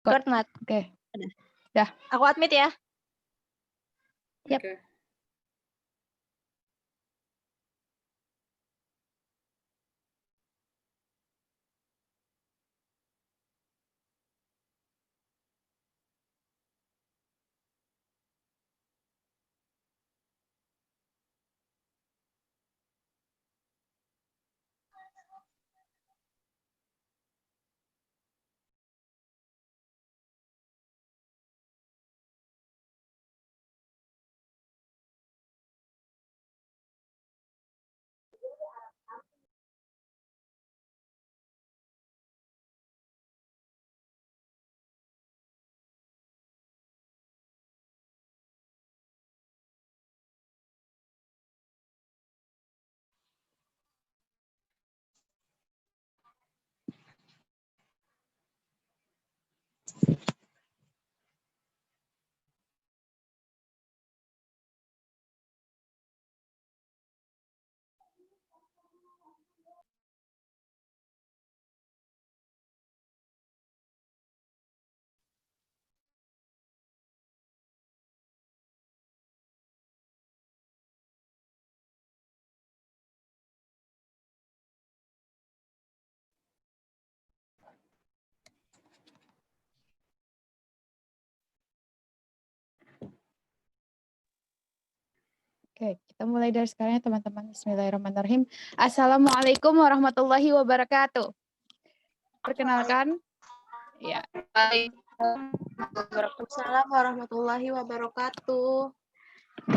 Record Nat. Oke. Udah. Dah. Aku admit ya. Yap. Oke. Oke, kita mulai dari sekarang ya teman-teman. Bismillahirrahmanirrahim. Assalamualaikum warahmatullahi wabarakatuh. Perkenalkan, ya. Waalaikumsalam warahmatullahi wabarakatuh.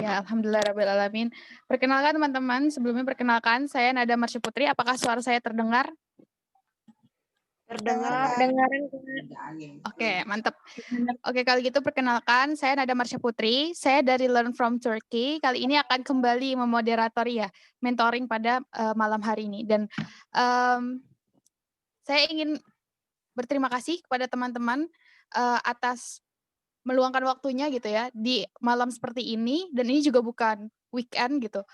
Ya, alhamdulillahirabbil alamin. Perkenalkan teman-teman, sebelumnya perkenalkan saya Nada Marsya Putri. Apakah suara saya terdengar? Terdengar. Oke, mantap. Oke, kali gitu perkenalkan, saya Nada Marsya Putri. Saya dari Learn from Turkey. Kali ini akan kembali memoderatori ya, mentoring pada malam hari ini. Dan saya ingin berterima kasih kepada teman-teman atas meluangkan waktunya gitu ya di malam seperti ini. Dan ini juga bukan weekend gitu.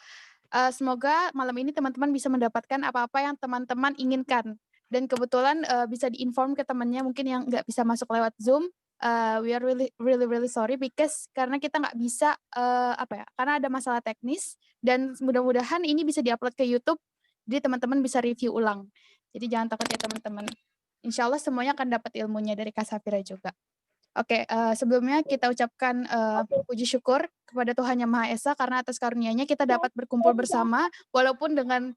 Semoga malam ini teman-teman bisa mendapatkan apa-apa yang teman-teman inginkan. Dan kebetulan bisa diinform ke temannya mungkin yang nggak bisa masuk lewat Zoom. We are really sorry because karena kita nggak bisa karena ada masalah teknis dan mudah-mudahan ini bisa diupload ke YouTube jadi teman-teman bisa review ulang. Jadi jangan takut ya teman-teman. Insya Allah semuanya akan dapat ilmunya dari Kak Safira juga. Oke, sebelumnya kita ucapkan puji syukur kepada Tuhan Yang Maha Esa karena atas karunia-Nya kita dapat berkumpul bersama walaupun dengan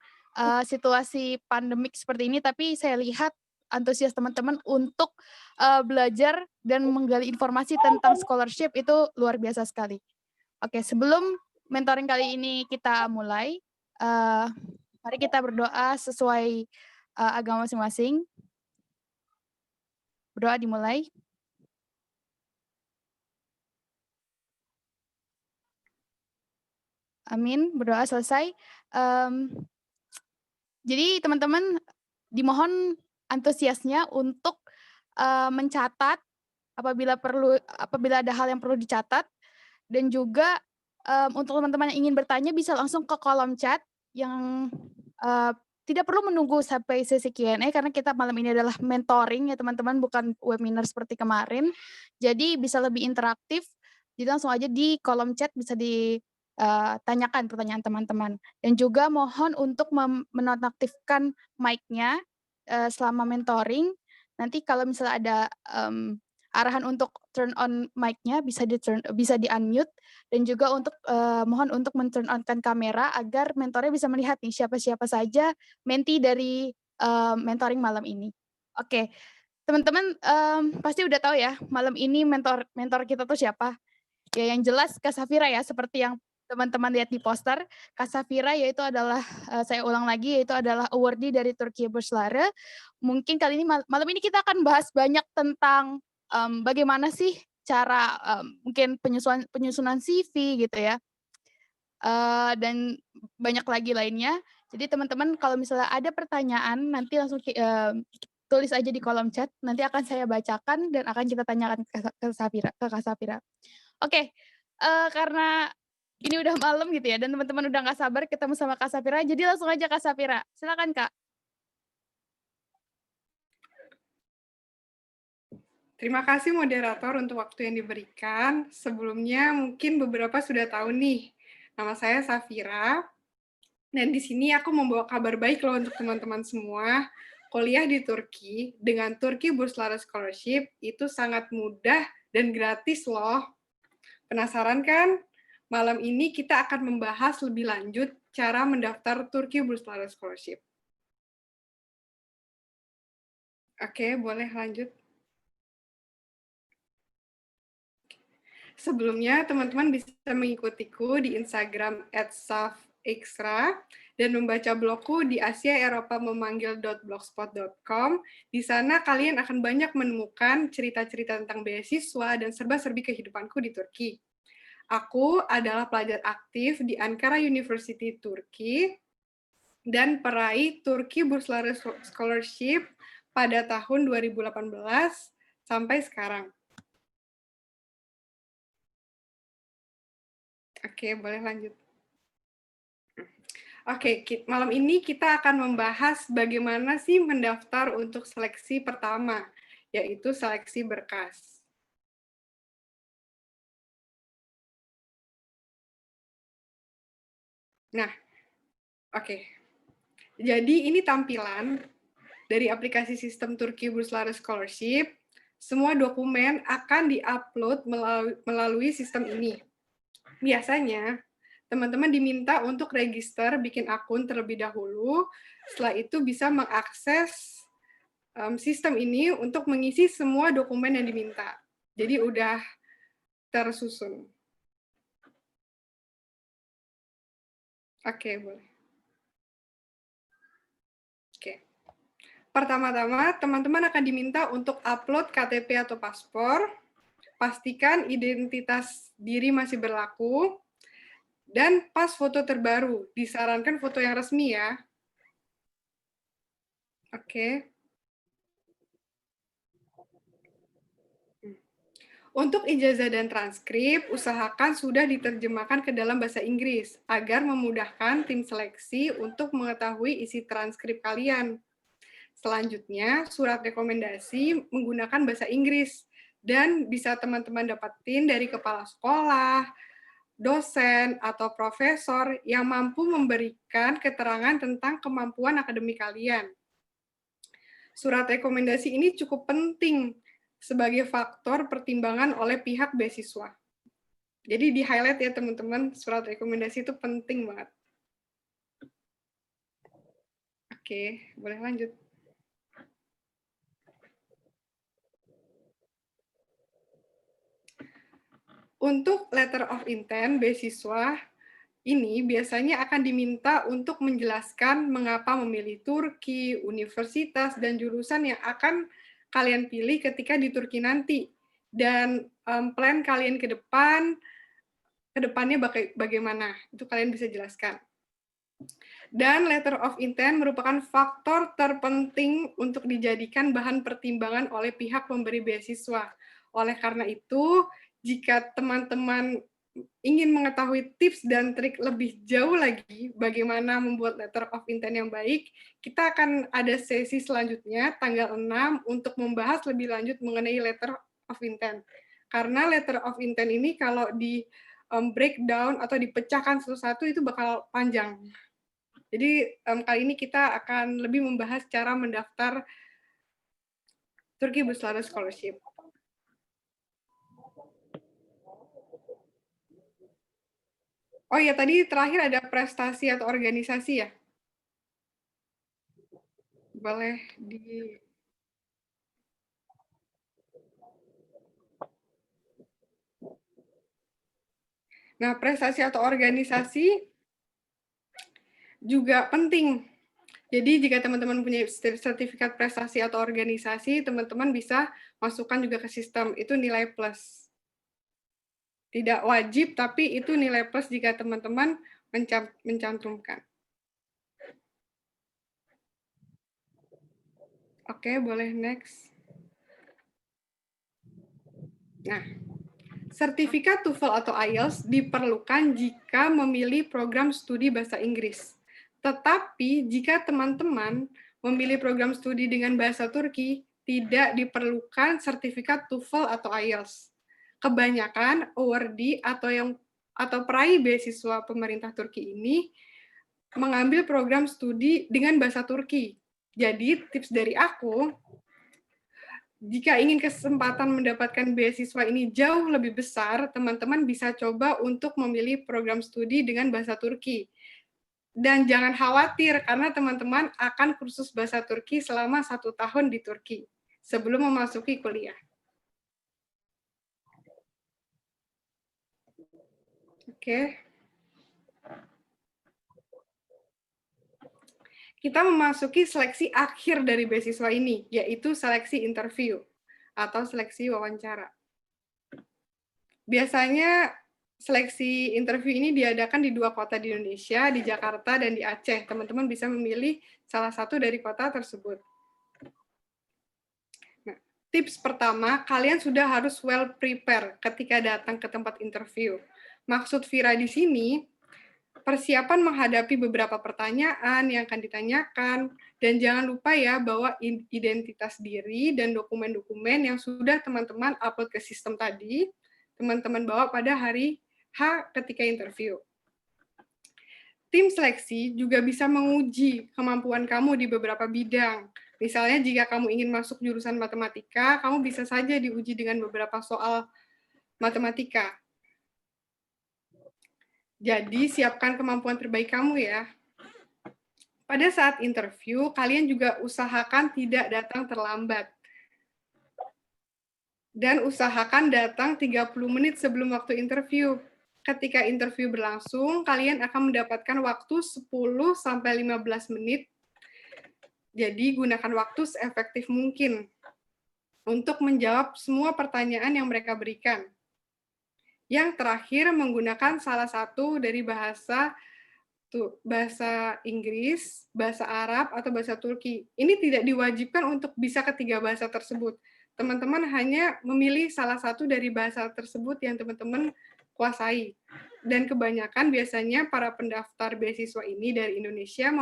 situasi pandemik seperti ini, tapi saya lihat antusias teman-teman untuk belajar dan menggali informasi tentang scholarship itu luar biasa sekali. Oke, sebelum mentoring kali ini kita mulai, mari kita berdoa sesuai agama masing-masing. Berdoa dimulai. Amin, berdoa selesai. Jadi teman-teman dimohon antusiasnya untuk mencatat apabila ada hal yang perlu dicatat dan juga untuk teman-teman yang ingin bertanya bisa langsung ke kolom chat yang tidak perlu menunggu sampai sesi Q&A karena kita malam ini adalah mentoring ya teman-teman, bukan webinar seperti kemarin. Jadi bisa lebih interaktif. Jadi langsung aja di kolom chat bisa tanyakan pertanyaan teman-teman. Dan juga mohon untuk menonaktifkan mic-nya selama mentoring. Nanti kalau misalnya ada arahan untuk turn on mic-nya bisa di-unmute dan juga untuk mohon untuk men-turn on-kan kamera agar mentornya bisa melihat nih siapa-siapa saja menti dari mentoring malam ini. Oke, teman-teman pasti udah tahu ya malam ini mentor kita tuh siapa? Ya yang jelas Kak Safira ya, seperti yang teman-teman lihat di poster, Kak Safira yaitu adalah saya ulang lagi yaitu adalah awardee dari Turkiye Burslare. Mungkin kali ini malam ini kita akan bahas banyak tentang bagaimana sih cara mungkin penyusunan CV gitu ya. Dan banyak lagi lainnya. Jadi teman-teman kalau misalnya ada pertanyaan nanti langsung tulis aja di kolom chat, nanti akan saya bacakan dan akan kita tanyakan ke Kak Safira. Oke, karena ini udah malam gitu ya dan teman-teman udah nggak sabar ketemu sama Kak Safira, jadi langsung aja Kak Safira. Silakan Kak. Terima kasih moderator untuk waktu yang diberikan. Sebelumnya mungkin beberapa sudah tahu nih, nama saya Safira, dan di sini aku membawa kabar baik loh untuk teman-teman semua. Kuliah di Turki dengan Turki Burslara Scholarship itu sangat mudah dan gratis loh. Penasaran kan? Malam ini kita akan membahas lebih lanjut cara mendaftar Turki Burslara Scholarship. Oke, boleh lanjut. Sebelumnya, teman-teman bisa mengikutiku di Instagram @safextra dan membaca blogku di asiaeropamemanggil.blogspot.com. Di sana kalian akan banyak menemukan cerita-cerita tentang beasiswa dan serba-serbi kehidupanku di Turki. Aku adalah pelajar aktif di Ankara University Turki dan peraih Turki Burslara Scholarship pada tahun 2018 sampai sekarang. Oke, boleh lanjut. Oke, malam ini kita akan membahas bagaimana sih mendaftar untuk seleksi pertama, yaitu seleksi berkas. Nah, oke. Jadi ini tampilan dari aplikasi sistem Turki Burslara Scholarship. Semua dokumen akan di-upload melalui sistem ini. Biasanya, teman-teman diminta untuk register, bikin akun terlebih dahulu. Setelah itu bisa mengakses sistem ini untuk mengisi semua dokumen yang diminta. Jadi udah tersusun. Oke, boleh. Oke. Pertama-tama, teman-teman akan diminta untuk upload KTP atau paspor, pastikan identitas diri masih berlaku, dan pas foto terbaru. Disarankan foto yang resmi ya. Oke. Untuk ijazah dan transkrip, usahakan sudah diterjemahkan ke dalam bahasa Inggris, agar memudahkan tim seleksi untuk mengetahui isi transkrip kalian. Selanjutnya, surat rekomendasi menggunakan bahasa Inggris, dan bisa teman-teman dapatin dari kepala sekolah, dosen, atau profesor yang mampu memberikan keterangan tentang kemampuan akademik kalian. Surat rekomendasi ini cukup penting sebagai faktor pertimbangan oleh pihak beasiswa. Jadi di-highlight ya teman-teman, surat rekomendasi itu penting banget. Oke, boleh lanjut. Untuk letter of intent beasiswa ini biasanya akan diminta untuk menjelaskan mengapa memilih Turki, universitas, dan jurusan yang akan kalian pilih ketika di Turki nanti. Dan plan kalian ke depannya bagaimana, itu kalian bisa jelaskan. Dan letter of intent merupakan faktor terpenting untuk dijadikan bahan pertimbangan oleh pihak pemberi beasiswa. Oleh karena itu, jika teman-teman ingin mengetahui tips dan trik lebih jauh lagi bagaimana membuat letter of intent yang baik, kita akan ada sesi selanjutnya tanggal 6 untuk membahas lebih lanjut mengenai letter of intent. Karena letter of intent ini kalau di breakdown atau dipecahkan satu-satu itu bakal panjang. Jadi kali ini kita akan lebih membahas cara mendaftar Turki Burslara Scholarship. Oh ya, tadi terakhir ada prestasi atau organisasi ya? Boleh di... Nah, prestasi atau organisasi juga penting. Jadi jika teman-teman punya sertifikat prestasi atau organisasi, teman-teman bisa masukkan juga ke sistem. Itu nilai plus. Tidak wajib, tapi itu nilai plus jika teman-teman mencantumkan. Oke, boleh next. Nah, sertifikat TOEFL atau IELTS diperlukan jika memilih program studi bahasa Inggris. Tetapi jika teman-teman memilih program studi dengan bahasa Turki, tidak diperlukan sertifikat TOEFL atau IELTS. Kebanyakan awardee atau peraih beasiswa pemerintah Turki ini mengambil program studi dengan bahasa Turki. Jadi tips dari aku, jika ingin kesempatan mendapatkan beasiswa ini jauh lebih besar, teman-teman bisa coba untuk memilih program studi dengan bahasa Turki. Dan jangan khawatir, karena teman-teman akan kursus bahasa Turki selama 1 tahun di Turki, sebelum memasuki kuliah. Oke. Kita memasuki seleksi akhir dari beasiswa ini, yaitu seleksi interview atau seleksi wawancara. Biasanya seleksi interview ini diadakan di 2 kota di Indonesia, di Jakarta dan di Aceh. Teman-teman bisa memilih salah satu dari kota tersebut. Nah, tips pertama, kalian sudah harus well prepare ketika datang ke tempat interview. Maksud Vira di sini, persiapan menghadapi beberapa pertanyaan yang akan ditanyakan, dan jangan lupa ya bahwa identitas diri dan dokumen-dokumen yang sudah teman-teman upload ke sistem tadi, teman-teman bawa pada hari H ketika interview. Tim seleksi juga bisa menguji kemampuan kamu di beberapa bidang. Misalnya jika kamu ingin masuk jurusan matematika, kamu bisa saja diuji dengan beberapa soal matematika. Jadi, siapkan kemampuan terbaik kamu ya. Pada saat interview, kalian juga usahakan tidak datang terlambat. Dan usahakan datang 30 menit sebelum waktu interview. Ketika interview berlangsung, kalian akan mendapatkan waktu 10-15 menit. Jadi, gunakan waktu seefektif mungkin untuk menjawab semua pertanyaan yang mereka berikan. Yang terakhir, menggunakan salah satu dari bahasa Inggris, bahasa Arab, atau bahasa Turki. Ini tidak diwajibkan untuk bisa ketiga bahasa tersebut. Teman-teman hanya memilih salah satu dari bahasa tersebut yang teman-teman kuasai. Dan kebanyakan biasanya para pendaftar beasiswa ini dari Indonesia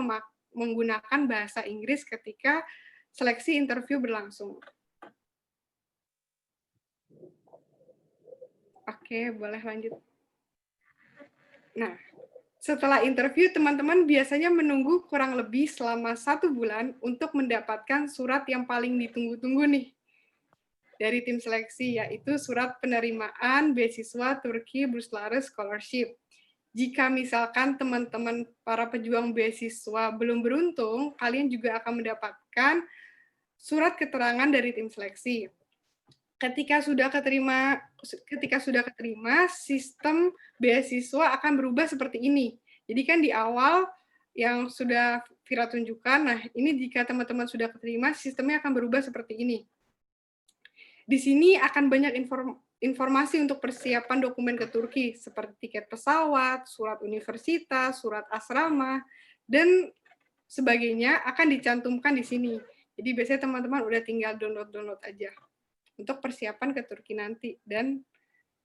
menggunakan bahasa Inggris ketika seleksi interview berlangsung. Oke, boleh lanjut. Nah, setelah interview, teman-teman biasanya menunggu kurang lebih selama 1 bulan untuk mendapatkan surat yang paling ditunggu-tunggu nih dari tim seleksi, yaitu surat penerimaan beasiswa Turki Bursları Scholarship. Jika misalkan teman-teman para pejuang beasiswa belum beruntung, kalian juga akan mendapatkan surat keterangan dari tim seleksi. Ketika sudah keterima, sistem beasiswa akan berubah seperti ini. Jadi kan di awal yang sudah Vira tunjukkan, nah ini jika teman-teman sudah keterima, sistemnya akan berubah seperti ini. Di sini akan banyak informasi untuk persiapan dokumen ke Turki, seperti tiket pesawat, surat universitas, surat asrama, dan sebagainya akan dicantumkan di sini. Jadi biasanya teman-teman udah tinggal download aja untuk persiapan ke Turki nanti dan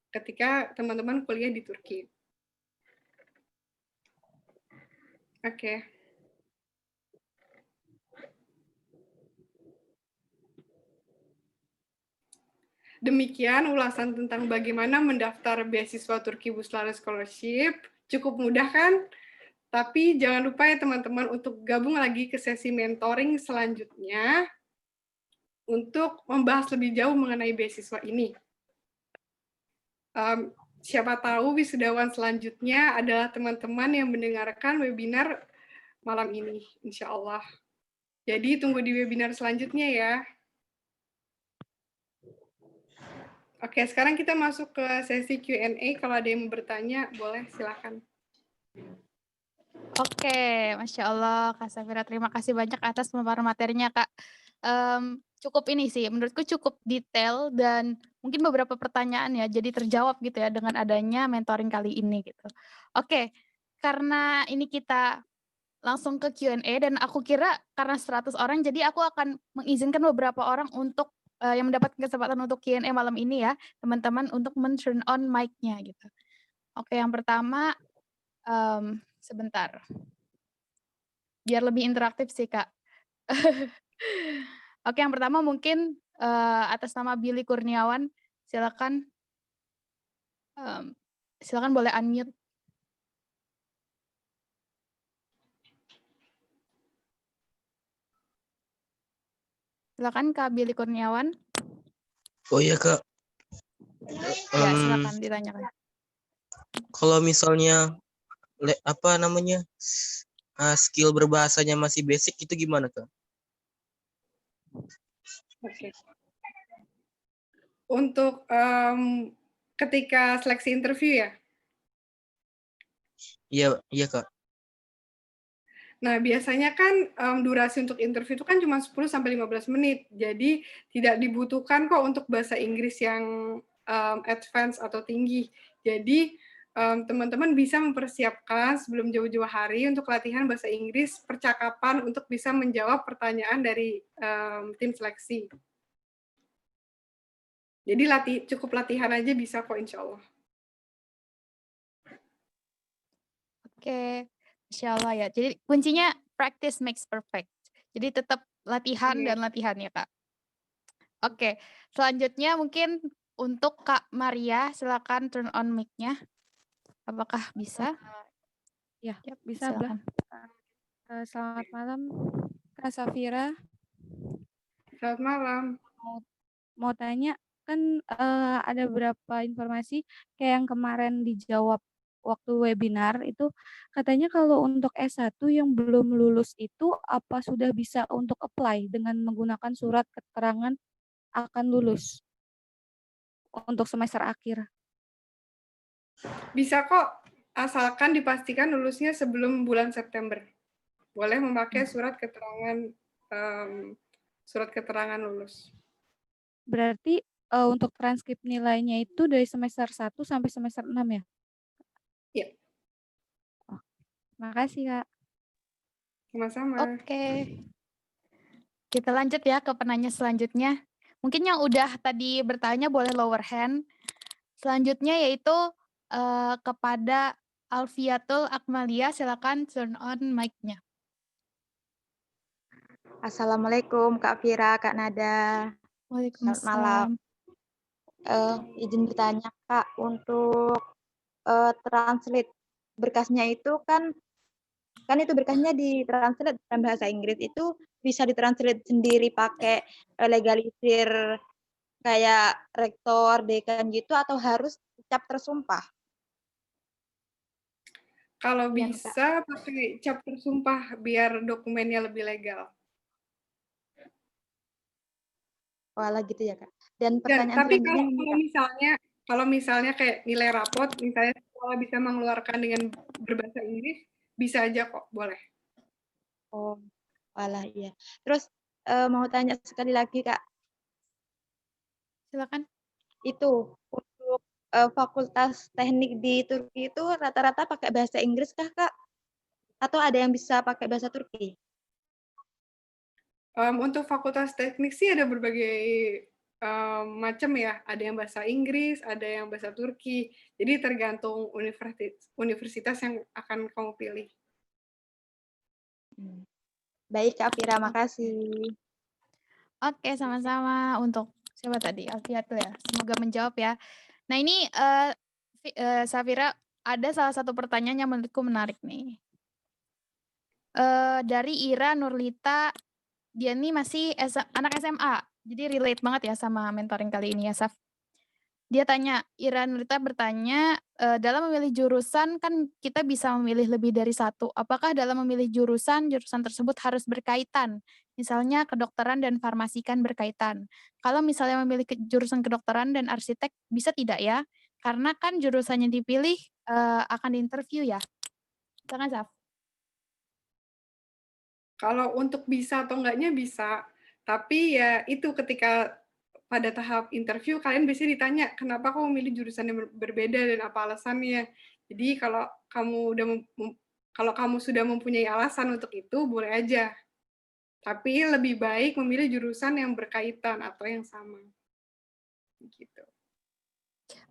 ketika teman-teman kuliah di Turki. Oke. Demikian ulasan tentang bagaimana mendaftar beasiswa Turki Bursları Scholarship. Cukup mudah kan? Tapi jangan lupa ya teman-teman untuk gabung lagi ke sesi mentoring selanjutnya untuk membahas lebih jauh mengenai beasiswa ini. Siapa tahu wisudawan selanjutnya adalah teman-teman yang mendengarkan webinar malam ini, insya Allah. Jadi tunggu di webinar selanjutnya ya. Oke, sekarang kita masuk ke sesi Q&A. Kalau ada yang mau bertanya, boleh silakan. Oke, Masya Allah, Kak Safira. Terima kasih banyak atas pemaparan materinya, Kak. Cukup ini sih, menurutku cukup detail dan mungkin beberapa pertanyaan ya, jadi terjawab gitu ya dengan adanya mentoring kali ini gitu. Oke, karena ini kita langsung ke Q&A dan aku kira karena 100 orang, jadi aku akan mengizinkan beberapa orang untuk yang mendapatkan kesempatan untuk Q&A malam ini ya, teman-teman untuk turn on mic-nya gitu. Oke, yang pertama, sebentar. Biar lebih interaktif sih, Kak. Oke, yang pertama mungkin, atas nama Billy Kurniawan, silakan, mmm, silakan boleh unmute. Silakan Kak Billy Kurniawan. Oh iya Kak, Ya, Em, silakan ditanyakan. kalau misalnya apa namanya skill berbahasanya masih basic itu gimana Kak? Oke. Untuk ketika seleksi interview ya. Iya iya Kak. Nah, biasanya kan durasi untuk interview itu kan cuma 10 sampai 15 menit. Jadi tidak dibutuhkan kok untuk bahasa Inggris yang advance atau tinggi. Jadi teman-teman bisa mempersiapkan sebelum jauh-jauh hari untuk latihan bahasa Inggris percakapan untuk bisa menjawab pertanyaan dari tim seleksi. Jadi cukup latihan aja bisa kok insya Allah. Oke, Masya Allah ya. Jadi kuncinya practice makes perfect. Jadi tetap latihan Iya. dan latihan ya Kak. Oke, selanjutnya mungkin untuk Kak Maria, silakan turn on mic-nya. Apakah bisa? Ya, Yap, bisa, Mbak. silakan. Selamat malam, Kak Safira. Selamat malam. Mau tanya, kan ada beberapa informasi kayak yang kemarin dijawab waktu webinar itu katanya kalau untuk S1 yang belum lulus itu apa sudah bisa untuk apply dengan menggunakan surat keterangan akan lulus untuk semester akhir. Bisa kok, asalkan dipastikan lulusnya sebelum bulan September. Boleh memakai surat keterangan lulus. Berarti untuk transkrip nilainya itu dari semester 1 sampai semester 6 ya? Iya. Oh, makasih, Kak. Sama-sama. Oke. Kita lanjut ya ke penanya selanjutnya. Mungkin yang udah tadi bertanya boleh lower hand. Selanjutnya yaitu kepada Alfiatul Akmalia, silakan turn on mic-nya. Assalamualaikum Kak Vira, Kak Nada. Selamat malam. Waalaikumsalam. Izin bertanya Kak, untuk translate berkasnya itu kan itu berkasnya ditranslate dalam bahasa Inggris, itu bisa ditranslate sendiri pakai legalisir kayak rektor, dekan gitu, atau harus cap tersumpah? Kalau Iya, Kak. bisa pakai cap tersumpah biar dokumennya lebih legal. Walah gitu ya Kak. Dan Dan pertanyaan tapi selanjutnya ini Kak. kalau misalnya kayak nilai rapot, misalnya sekolah bisa mengeluarkan dengan berbahasa Inggris, bisa aja kok, boleh. Oh, walah iya. Terus mau tanya sekali lagi Kak, Silakan. itu untuk fakultas teknik di Turki itu rata-rata pakai bahasa Inggris kah Kak? Atau ada yang bisa pakai bahasa Turki? Untuk fakultas teknik sih ada berbagai macam ya. Ada yang bahasa Inggris, ada yang bahasa Turki. Jadi tergantung universitas yang akan kamu pilih. Baik Kak Vira, makasih. Oke, sama-sama. Untuk siapa tadi? Alfiatul ya. Semoga menjawab ya. Nah ini Safira, ada salah satu pertanyaan yang menurutku menarik nih. Dari Ira Nurlita, dia nih masih anak SMA, jadi relate banget ya sama mentoring kali ini ya, Saf. Dia tanya, Ira Nurlita bertanya, dalam memilih jurusan kan kita bisa memilih lebih dari satu. Apakah dalam memilih jurusan tersebut harus berkaitan? Misalnya kedokteran dan farmasi kan berkaitan. Kalau misalnya memilih jurusan kedokteran dan arsitek, bisa tidak ya? Karena kan jurusannya dipilih akan diinterview ya. Silakan, Saf. Kalau untuk bisa atau enggaknya bisa, tapi ya itu ketika pada tahap interview kalian biasanya ditanya kenapa kamu memilih jurusan yang berbeda dan apa alasannya. Jadi kalau kamu sudah mempunyai alasan untuk itu boleh aja. Tapi lebih baik memilih jurusan yang berkaitan atau yang sama. Gitu.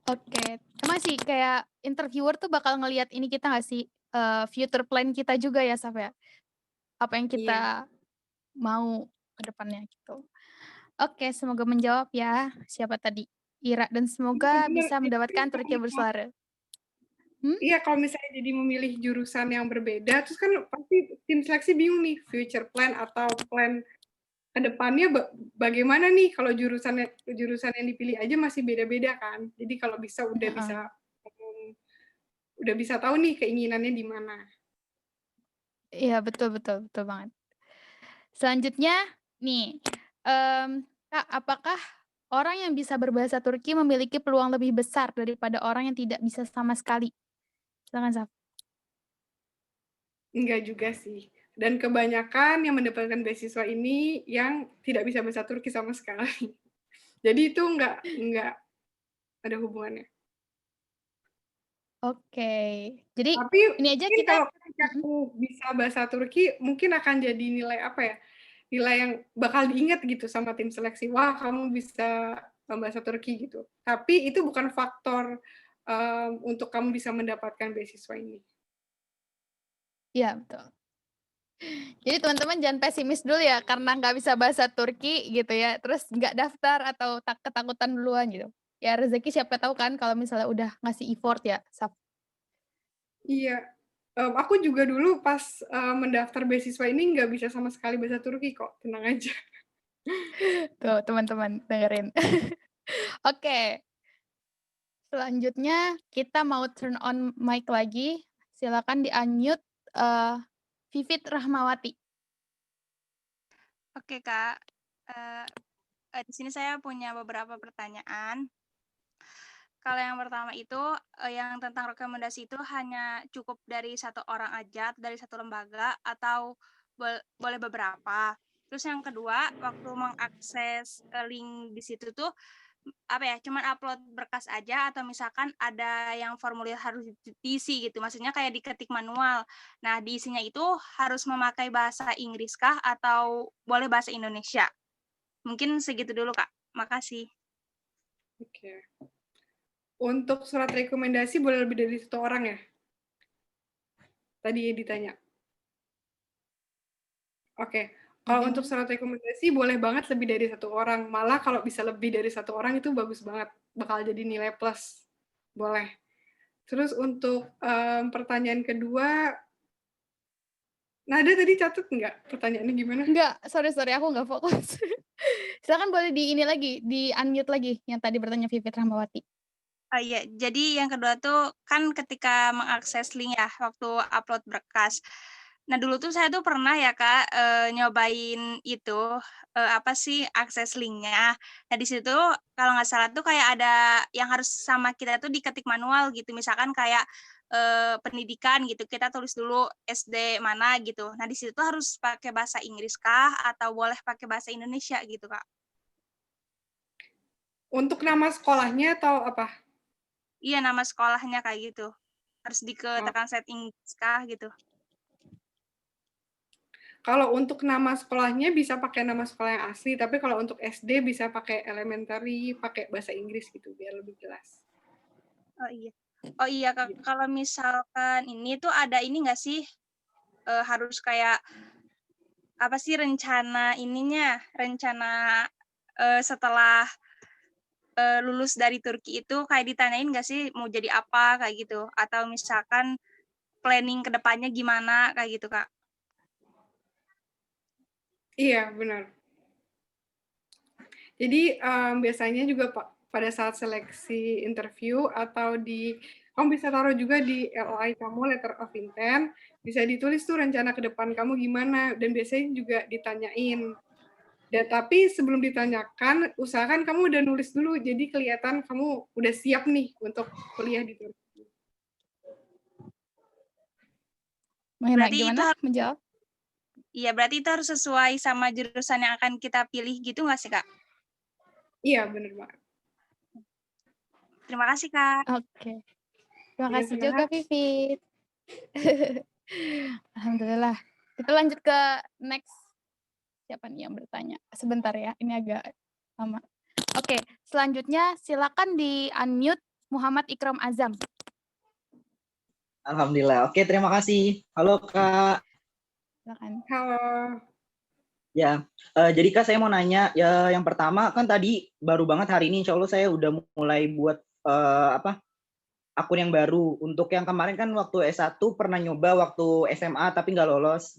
Oke, emang sih kayak interviewer tuh bakal ngelihat ini kita nggak sih, future plan kita juga ya, Saf, ya? Apa yang Iya. kita mau ke depannya gitu. Oke, semoga menjawab ya. Siapa tadi? Ira, dan Iya, semoga bener. bisa Jadi mendapatkan kalau Turki misal bersuara. Hmm? iya, kalau misalnya jadi memilih jurusan yang berbeda, terus kan pasti tim seleksi bingung nih, future plan atau plan ke depannya bagaimana nih kalau jurusan yang dipilih aja masih beda-beda kan. Jadi kalau bisa Heeh. udah bisa tahu nih keinginannya di mana. Iya, betul betul betul banget. Selanjutnya nih, Kak, apakah orang yang bisa berbahasa Turki memiliki peluang lebih besar daripada orang yang tidak bisa sama sekali? Silakan, Saf. Enggak juga sih. Dan kebanyakan yang mendapatkan beasiswa ini yang tidak bisa bahasa Turki sama sekali. Jadi itu enggak ada hubungannya. Oke. Jadi Tapi ini aja mungkin kita kalau ketika mhm, aku bisa bahasa Turki, mungkin akan jadi nilai apa ya? Nilai yang bakal diingat gitu sama tim seleksi. Wah, kamu bisa bahasa Turki gitu. Tapi itu bukan faktor untuk kamu bisa mendapatkan beasiswa ini. iya betul. Jadi teman-teman jangan pesimis dulu ya karena nggak bisa bahasa Turki gitu ya, terus nggak daftar atau ketakutan duluan gitu. Ya rezeki siapa tahu kan kalau misalnya udah ngasih effort ya, Saf. Iya. Aku juga dulu pas mendaftar beasiswa ini nggak bisa sama sekali bahasa Turki kok, tenang aja. Tuh teman-teman dengerin. Oke, selanjutnya kita mau turn on mic lagi. Silakan di-unmute Vivit Rahmawati. Oke Kak, di sini saya punya beberapa pertanyaan. Kalau yang pertama itu, yang tentang rekomendasi itu hanya cukup dari satu orang aja, dari satu lembaga, atau boleh beberapa? Terus yang kedua, waktu mengakses link di situ tuh, apa ya, cuman upload berkas aja atau misalkan ada yang formulir harus diisi gitu, maksudnya kayak diketik manual. Nah, diisinya itu harus memakai bahasa Inggris kah atau boleh bahasa Indonesia? Mungkin segitu dulu, Kak. Makasih. Oke. Untuk surat rekomendasi boleh lebih dari satu orang ya? Tadi ditanya. Oke. Kalau untuk surat rekomendasi boleh banget lebih dari satu orang. Malah kalau bisa lebih dari satu orang itu bagus banget. Bakal jadi nilai plus. Boleh. Terus untuk pertanyaan kedua, Nada tadi catat nggak pertanyaannya gimana? Enggak, sorry aku nggak fokus. Silakan boleh di ini lagi, di-unmute lagi yang tadi bertanya Vivit Rahmawati. Oh iya, jadi yang kedua tuh kan ketika mengakses link ya waktu upload berkas. Nah dulu tuh saya tuh pernah ya Kak nyobain itu apa sih akses linknya. Nah di situ kalau nggak salah tuh kayak ada yang harus sama kita tuh diketik manual gitu. Misalkan kayak pendidikan gitu kita tulis dulu SD mana gitu. Nah di situ tuh harus pakai bahasa Inggris kah atau boleh pakai bahasa Indonesia gitu Kak? Untuk nama sekolahnya atau apa? Iya nama sekolahnya kayak gitu. Harus Oh. diketekan set Inggris kah gitu. Kalau untuk nama sekolahnya bisa pakai nama sekolah yang asli, tapi kalau untuk SD bisa pakai elementary, pakai bahasa Inggris gitu biar lebih jelas. Oh iya. Oh iya Kak, kalau misalkan ini tuh ada ini nggak sih harus kayak apa sih rencana ininya, rencana setelah lulus dari Turki itu kayak ditanyain nggak sih mau jadi apa kayak gitu, atau misalkan planning kedepannya gimana kayak gitu Kak? Iya, benar. Jadi biasanya juga pada saat seleksi interview atau kamu bisa taruh juga di LOI kamu, letter of intent, bisa ditulis tuh rencana ke depan kamu gimana, dan biasanya juga ditanyain. Dan tapi sebelum ditanyakan, usahakan kamu udah nulis dulu, jadi kelihatan kamu udah siap nih untuk kuliah di Turki. Berarti gimana menjawab? Iya, berarti itu harus sesuai sama jurusan yang akan kita pilih gitu nggak sih, Kak? Iya, benar banget. Terima kasih, Kak. Oke. Terima kasih juga, Vivit. Alhamdulillah. Kita lanjut ke next. Siapa nih yang bertanya? Sebentar ya, ini agak lama. Oke, selanjutnya silakan di-unmute Muhammad Ikram Azam. Alhamdulillah. Oke, terima kasih. Halo, Kak. Silakan. Halo. Ya, jadi Kak saya mau nanya, ya yang pertama kan tadi baru banget hari ini insya Allah saya udah mulai buat akun yang baru. Untuk yang kemarin kan waktu S1 pernah nyoba waktu SMA tapi nggak lolos.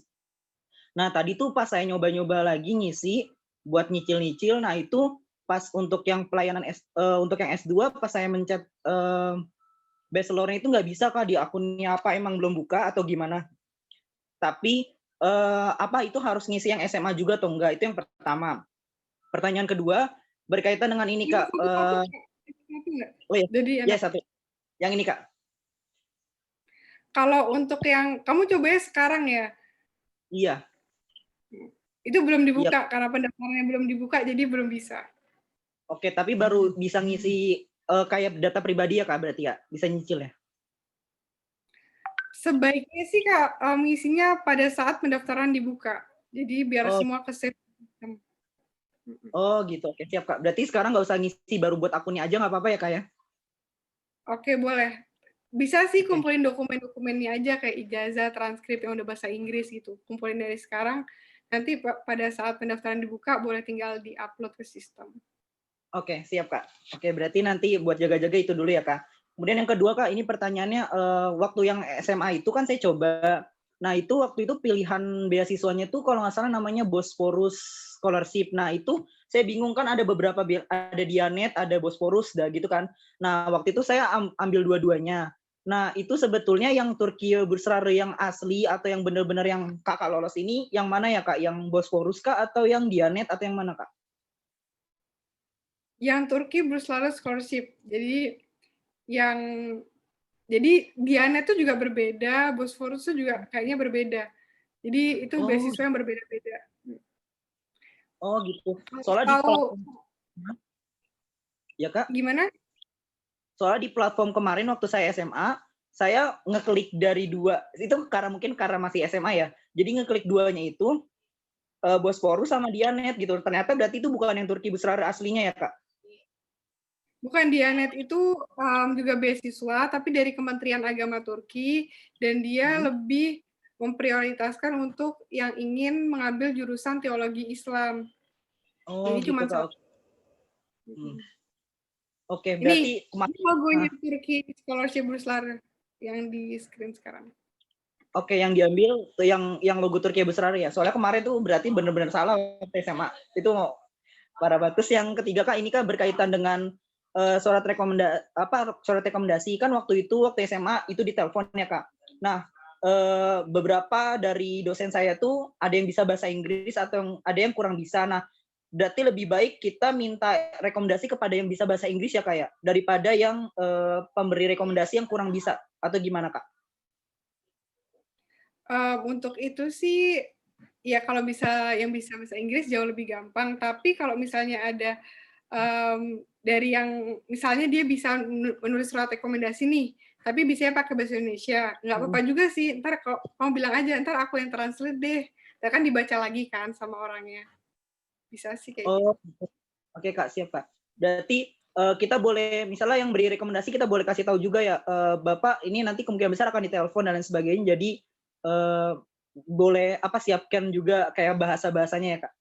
Nah tadi tuh pas saya nyoba-nyoba lagi ngisi buat nyicil-nyicil, nah itu pas untuk yang pelayanan untuk yang S2 pas saya mencet bachelornya itu nggak bisa Kak, di akunnya apa emang belum buka atau gimana? Tapi apa itu harus ngisi yang SMA juga atau enggak? Itu yang pertama. Pertanyaan kedua berkaitan dengan ini Kak. Oh ya, Jadi ya satu. Yang ini Kak. kalau untuk yang kamu coba sekarang ya, Iya. itu belum Iya. dibuka karena pendaftarannya belum dibuka, jadi belum bisa. Oke, tapi baru bisa ngisi kayak data pribadi ya Kak berarti ya? Bisa nyicil ya? Sebaiknya sih Kak, ngisinya pada saat pendaftaran dibuka. Jadi biar Oh. semua ke-save. Oh gitu, oke siap Kak. Berarti sekarang nggak usah ngisi, baru buat akunnya aja nggak apa-apa ya Kak ya? Oke, boleh. Bisa sih Oke. kumpulin dokumen-dokumennya aja kayak ijazah, transkrip yang udah bahasa Inggris gitu. Kumpulin dari sekarang, nanti pada saat pendaftaran dibuka boleh tinggal di-upload ke sistem. Oke, siap Kak. Oke, berarti nanti buat jaga-jaga itu dulu ya Kak. Kemudian yang kedua Kak, ini pertanyaannya waktu yang SMA itu kan saya coba. Nah itu waktu itu pilihan beasiswanya tuh kalau nggak salah namanya Bosphorus Scholarship. Nah itu saya bingung kan ada beberapa, ada Dianet, ada Bosphorus, gitu kan. Nah waktu itu saya ambil dua-duanya. Nah itu sebetulnya yang Turkiye Bursrare yang asli atau yang benar-benar yang kakak lolos ini yang mana ya Kak? Yang Bosphorus Kak atau yang Dianet atau yang mana Kak? Yang Turki Burslara Scholarship. Jadi Dianet itu juga berbeda, Bosphorus itu juga kayaknya berbeda. Jadi itu beasiswa yang berbeda-beda. Oh gitu. Soalnya di platform, ya Kak? Gimana? Soalnya di platform kemarin waktu saya SMA, saya ngeklik dari dua, itu mungkin karena masih SMA ya. Jadi ngeklik duanya itu Bosphorus sama Dianet gitu. Ternyata berarti itu bukan yang Turki Bursrare aslinya ya Kak? Bukan, Dianet itu juga beasiswa, tapi dari Kementerian Agama Turki, dan dia lebih memprioritaskan untuk yang ingin mengambil jurusan teologi Islam. Oh Jadi gitu cuma Kak. satu. Oke, berarti Ini logonya Turki Scholarship Burslara yang di screen sekarang. Oke, yang diambil tuh yang logo Turki Bursrare ya. Soalnya kemarin tuh berarti benar-benar salah waktu SMA. Itu parah banget. Terus yang ketiga Kak, ini Kak berkaitan dengan surat rekomendasi kan waktu SMA itu ditelepon ya Kak. Nah, beberapa dari dosen saya tuh ada yang bisa bahasa Inggris atau ada yang kurang bisa. Nah, berarti lebih baik kita minta rekomendasi kepada yang bisa bahasa Inggris ya Kak ya, daripada yang pemberi rekomendasi yang kurang bisa, atau gimana Kak? Untuk itu sih, ya kalau yang bisa bahasa Inggris jauh lebih gampang. Tapi kalau misalnya ada dari yang misalnya dia bisa menulis surat rekomendasi nih, tapi bisa pakai bahasa Indonesia, nggak apa-apa juga sih. Ntar kalau kamu bilang aja, ntar aku yang translate deh. Dan kan dibaca lagi kan sama orangnya. Bisa sih kayak gitu. Oke Kak, siap Kak. Berarti kita boleh, misalnya yang beri rekomendasi kita boleh kasih tahu juga ya, Bapak ini nanti kemungkinan besar akan ditelepon dan lain sebagainya. Jadi boleh siapkan juga kayak bahasa-bahasanya ya Kak?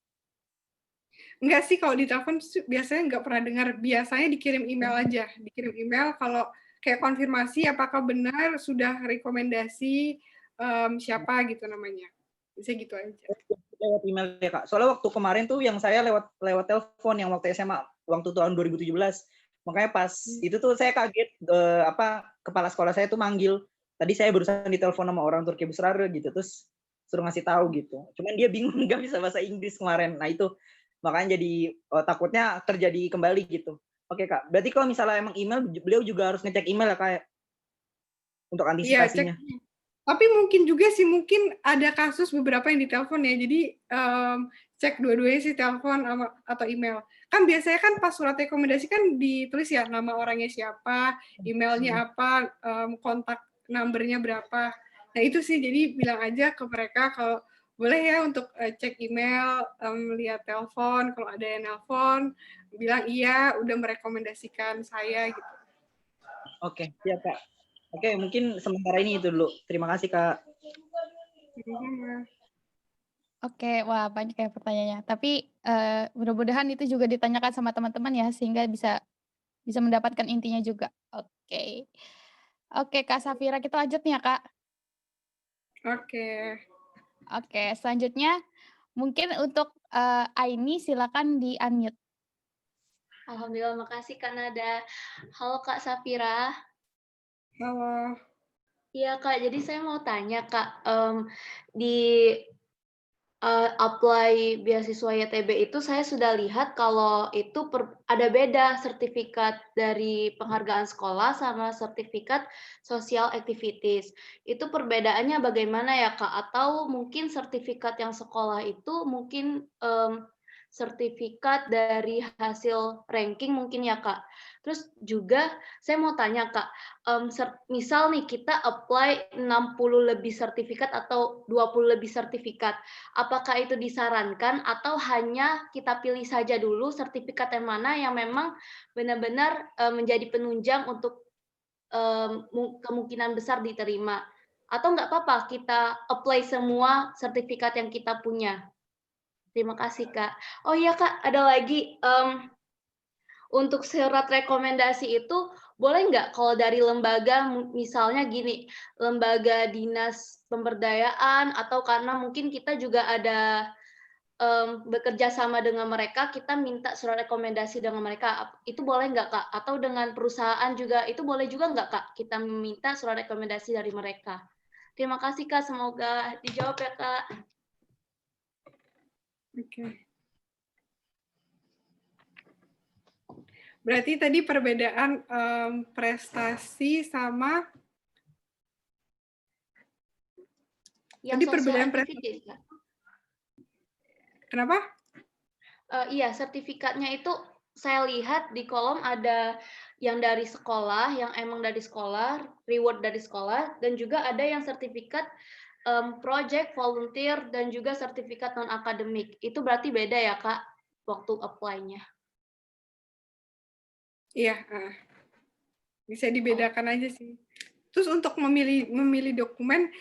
Enggak sih, kalau di telepon biasanya nggak pernah dengar. Biasanya dikirim email aja. Dikirim email kalau kayak konfirmasi apakah benar sudah rekomendasi siapa gitu namanya. Bisa gitu aja. Lewat email ya Kak. Soalnya waktu kemarin tuh yang saya lewat telepon yang waktu SMA, waktu tahun 2017. Makanya pas itu tuh saya kaget, kepala sekolah saya tuh manggil. Tadi saya barusan ditelepon sama orang Turki Bursrare gitu, terus suruh ngasih tahu gitu. Cuman dia bingung nggak bisa bahasa Inggris kemarin. Nah itu makanya jadi takutnya terjadi kembali gitu. Oke Kak, berarti kalau misalnya emang email, beliau juga harus ngecek email ya Kak untuk antisipasinya. Iya, cek. Tapi mungkin juga sih, mungkin ada kasus beberapa yang ditelepon ya, jadi cek dua-duanya sih, telepon atau email. Kan biasanya kan pas surat rekomendasi kan ditulis ya nama orangnya siapa, emailnya apa, kontak numbernya berapa. Nah itu sih, jadi bilang aja ke mereka kalau boleh ya untuk cek email, lihat telepon, kalau ada yang nelpon, bilang iya udah merekomendasikan saya gitu. Oke, siap Kak. Oke, mungkin sementara ini itu dulu. Terima kasih Kak. Oke, wah banyak ya pertanyaannya. Tapi, mudah-mudahan itu juga ditanyakan sama teman-teman ya, sehingga bisa bisa mendapatkan intinya juga. Oke. Oke, Kak Safira, kita lanjut nih ya, Kak. Oke. Oke, selanjutnya mungkin untuk, Aini silakan di-unmute. Alhamdulillah, makasih Kak Nada. Halo Kak Safira. Halo. Iya Kak, jadi saya mau tanya Kak, di apply beasiswa YTB itu saya sudah lihat kalau itu ada beda sertifikat dari penghargaan sekolah sama sertifikat social activities. Itu perbedaannya bagaimana ya Kak? Atau mungkin sertifikat yang sekolah itu mungkin sertifikat dari hasil ranking mungkin ya Kak. Terus juga saya mau tanya Kak, misal nih kita apply 60 lebih sertifikat atau 20 lebih sertifikat, apakah itu disarankan atau hanya kita pilih saja dulu sertifikat yang mana yang memang benar-benar menjadi penunjang untuk kemungkinan besar diterima? Atau nggak apa-apa kita apply semua sertifikat yang kita punya? Terima kasih, Kak. Oh iya, Kak, ada lagi, untuk surat rekomendasi itu boleh nggak kalau dari lembaga, misalnya gini, lembaga dinas pemberdayaan atau karena mungkin kita juga ada, bekerja sama dengan mereka, kita minta surat rekomendasi dengan mereka, itu boleh nggak, Kak? Atau dengan perusahaan juga, itu boleh juga nggak, Kak, kita meminta surat rekomendasi dari mereka? Terima kasih, Kak, semoga dijawab ya, Kak. Oke. Berarti tadi perbedaan prestasi sama Yang tadi social perbedaan activities, Kak. Kenapa? Iya, sertifikatnya itu saya lihat di kolom ada yang dari sekolah, yang emang dari sekolah, reward dari sekolah, dan juga ada yang sertifikat project, volunteer, dan juga sertifikat non-akademik. Itu berarti beda ya, Kak, waktu apply-nya? Iya, bisa dibedakan aja sih. Terus untuk memilih dokumen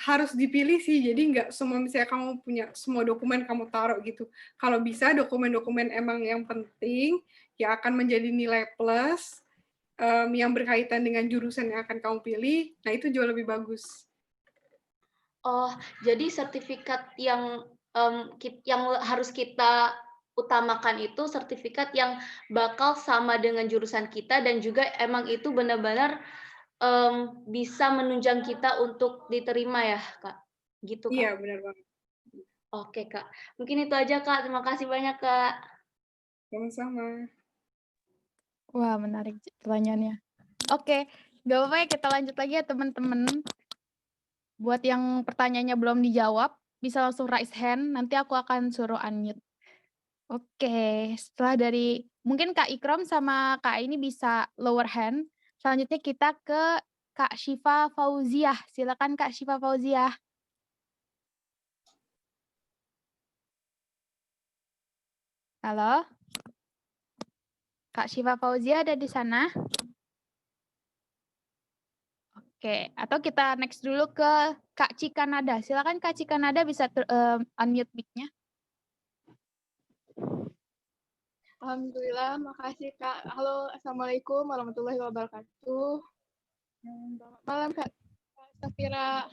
harus dipilih sih, jadi nggak semua misalnya kamu punya semua dokumen kamu taruh gitu. Kalau bisa dokumen-dokumen emang yang penting, yang akan menjadi nilai plus, yang berkaitan dengan jurusan yang akan kamu pilih, nah itu jauh lebih bagus. Oh, jadi sertifikat yang harus kita utamakan itu sertifikat yang bakal sama dengan jurusan kita dan juga emang itu benar-benar bisa menunjang kita untuk diterima ya, Kak? Gitu, Kak? Iya, benar banget. Oke, Kak. Mungkin itu aja, Kak. Terima kasih banyak, Kak. Sama-sama. Wah, menarik pertanyaannya. Oke, nggak apa-apa ya, kita lanjut lagi ya teman-teman. Buat yang pertanyaannya belum dijawab, bisa langsung raise hand, nanti aku akan suruh unmute. Oke, setelah dari mungkin Kak Ikram sama Kak ini bisa lower hand. Selanjutnya kita ke Kak Syifa Fauziah. Silakan Kak Syifa Fauziah. Halo? Kak Syifa Fauziah ada di sana? Oke, atau kita next dulu ke Kak Cikanada. Silakan Kak Cikanada bisa unmute mic-nya. Alhamdulillah, makasih Kak. Halo, Assalamualaikum warahmatullahi wabarakatuh. Selamat malam Kak Safira.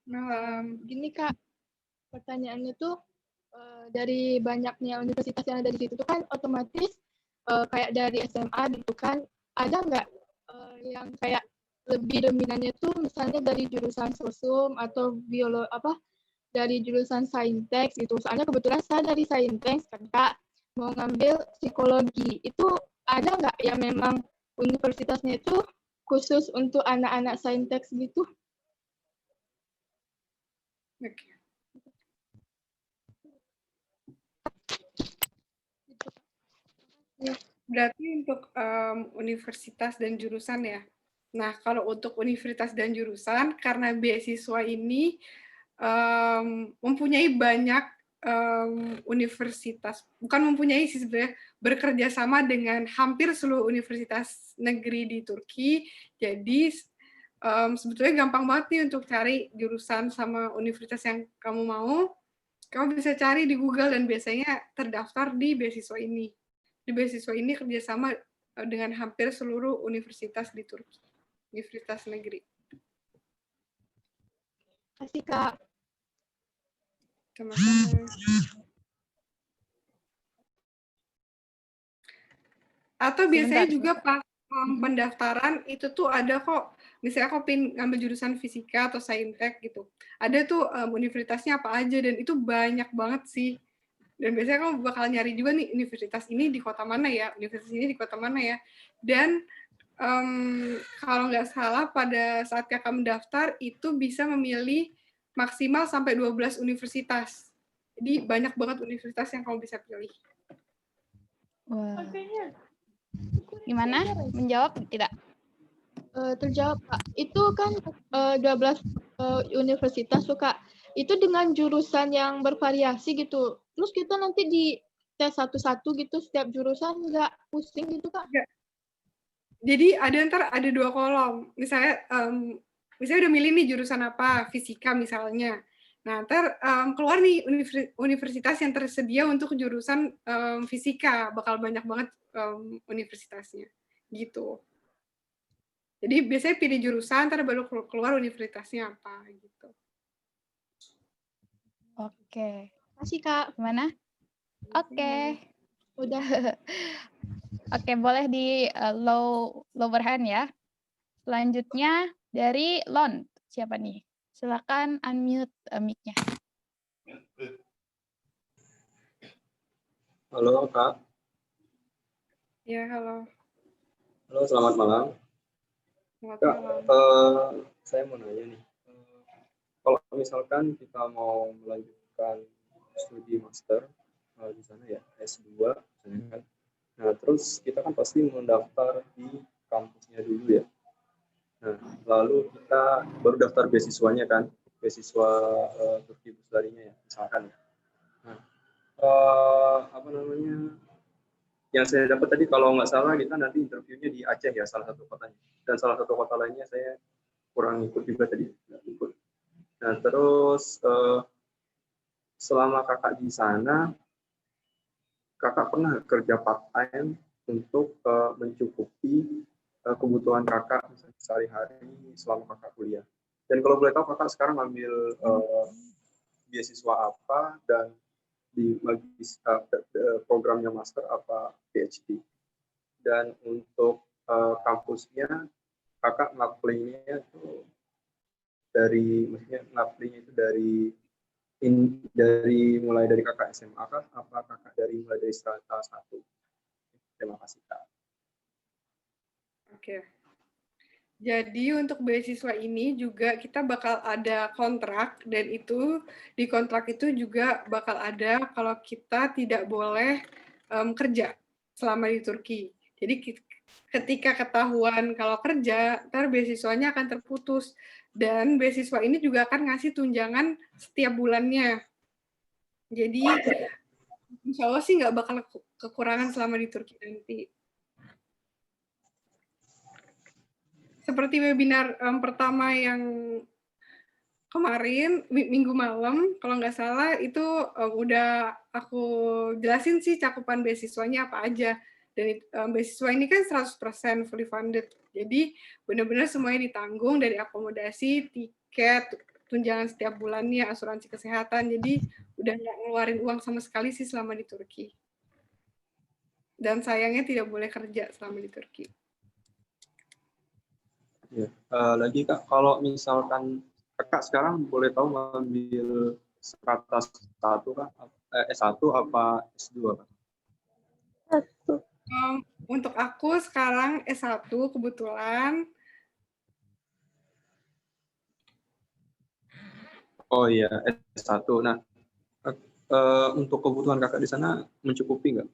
Malam. Gini Kak, pertanyaannya tuh dari banyaknya universitas yang ada di situ tuh kan otomatis kayak dari SMA gitu kan, ada nggak yang kayak lebih dominannya tuh misalnya dari jurusan sosum atau dari jurusan saintek gitu. Soalnya kebetulan saya dari saintek kan Kak, mau ngambil psikologi. Itu ada nggak yang memang universitasnya itu khusus untuk anak-anak saintek gitu? Oke. Berarti untuk universitas dan jurusan ya. Nah, kalau untuk universitas dan jurusan, karena beasiswa ini mempunyai banyak universitas, bukan mempunyai sih sebenarnya, bekerja sama dengan hampir seluruh universitas negeri di Turki. Jadi sebetulnya gampang banget nih untuk cari jurusan sama universitas yang kamu mau. Kamu bisa cari di Google dan biasanya terdaftar di beasiswa ini. Di beasiswa ini kerjasama dengan hampir seluruh universitas di Turki, universitas negeri. Kasih Kak. Sama-sama. Atau biasanya juga pas pendaftaran itu tuh ada kok, misalnya aku pengen ngambil jurusan fisika atau saintek gitu. Ada tuh universitasnya apa aja dan itu banyak banget sih. Dan biasanya kamu bakal nyari juga nih universitas ini di kota mana ya, universitas ini di kota mana ya. Dan kalau nggak salah pada saat kakak mendaftar itu bisa memilih maksimal sampai 12 universitas. Jadi banyak banget universitas yang kamu bisa pilih. Wah. Gimana? Menjawab tidak? Terjawab Kak. Itu kan 12 universitas tuh Kak. Itu dengan jurusan yang bervariasi gitu. Terus kita nanti di tes satu-satu gitu setiap jurusan, nggak pusing gitu Kak? Jadi ada 2 kolom. Misalnya udah milih nih jurusan apa, fisika misalnya. Nah, keluar nih universitas yang tersedia untuk jurusan fisika, bakal banyak banget universitasnya, gitu. Jadi biasanya pilih jurusan, ntar baru keluar universitasnya apa, gitu. Oke. Makasih Kak. Gimana? Oke. Udah. Oke, boleh di lower hand ya. Selanjutnya dari Lon. Siapa nih? Silakan unmute mic-nya. Halo Kak. Ya, halo. Halo, selamat malam. Selamat Kak, malam. saya mau nanya nih. Kalau misalkan kita mau melanjutkan studi master di sana ya, S2, misalnya kan. Nah, terus kita kan pasti mendaftar di kampusnya dulu ya. Nah, lalu kita baru daftar beasiswanya kan, beasiswa Turki Buslarinya ya, misalkan. Nah, apa namanya? Yang saya dapat tadi kalau nggak salah kita nanti interviewnya di Aceh ya, salah satu kotanya. Dan salah satu kota lainnya saya kurang ikut juga tadi, nggak ikut. Nah, terus selama kakak di sana, kakak pernah kerja part-time untuk mencukupi kebutuhan kakak misalnya sehari-hari selama kakak kuliah. Dan kalau boleh tahu kakak sekarang ambil beasiswa apa dan di programnya master apa PhD. Dan untuk kampusnya kakak ngapply-nya itu mulai dari kakak SMA kah? Apa kakak mulai dari strata 1? Terima kasih Kak. Oke. Jadi untuk beasiswa ini juga kita bakal ada kontrak dan itu di kontrak itu juga bakal ada kalau kita tidak boleh kerja selama di Turki. Jadi ketika ketahuan kalau kerja, ntar beasiswanya akan terputus dan beasiswa ini juga akan ngasih tunjangan setiap bulannya. Jadi insya Allah sih nggak bakal kekurangan selama di Turki nanti. Seperti webinar pertama yang kemarin, minggu malam, kalau nggak salah, itu udah aku jelasin sih cakupan beasiswanya apa aja. Dan beasiswa ini kan 100% fully funded. Jadi benar-benar semuanya ditanggung dari akomodasi, tiket, tunjangan setiap bulannya, asuransi kesehatan. Jadi udah nggak ngeluarin uang sama sekali sih selama di Turki. Dan sayangnya tidak boleh kerja selama di Turki. Ya, lagi Kak, kalau misalkan Kakak sekarang boleh tahu ngambil strata 1 Kak, S1 apa S2 Kak? Untuk aku sekarang S1 kebetulan. Oh iya, S1. Nah, untuk kebutuhan Kakak di sana mencukupi nggak?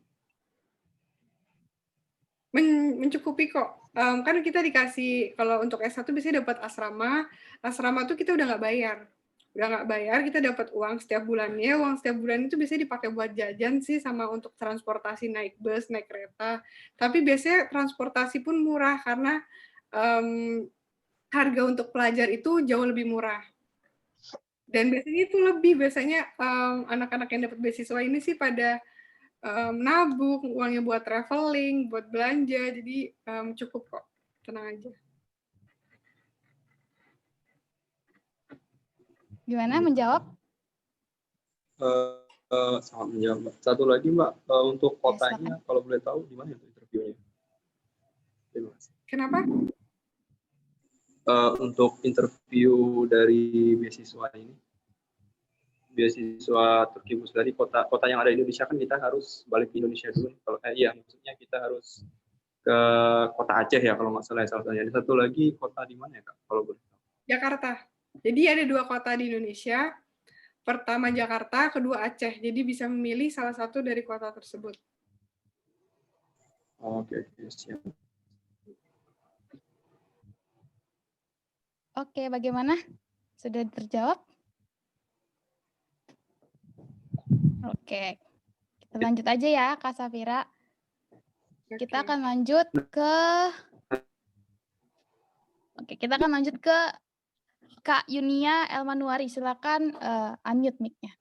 Mencukupi kok. Kan kita dikasih, kalau untuk S1 biasanya dapat asrama tuh kita udah nggak bayar, kita dapat uang setiap bulannya, uang setiap bulan itu biasanya dipakai buat jajan sih, sama untuk transportasi naik bus, naik kereta, tapi biasanya transportasi pun murah, karena harga untuk pelajar itu jauh lebih murah. Dan biasanya anak-anak yang dapat beasiswa ini sih pada nabung, uangnya buat traveling, buat belanja, jadi cukup kok, tenang aja. Gimana menjawab? Sangat menjawab, Mbak. Satu lagi, Mbak, untuk kotanya, silakan. kalau boleh tahu di mana itu interviewnya? Terima kasih. Kenapa? Untuk interview dari beasiswa ini, beasiswa Turki Bus dari kota yang ada di Indonesia, kan kita harus balik ke Indonesia dulu. Kalau maksudnya kita harus ke kota Aceh ya kalau nggak salah ya, salah satunya. Ada satu lagi kota di mana ya, Kak, kalau boleh tahu? Jakarta. Jadi ada 2 kota di Indonesia. Pertama Jakarta, kedua Aceh. Jadi bisa memilih salah satu dari kota tersebut. Oke, siap. Oke, bagaimana? Sudah terjawab? Oke, kita lanjut aja ya, Kak Safira. Kita akan lanjut ke Kak Yunia Elmanuari. Silakan unmute mic-nya.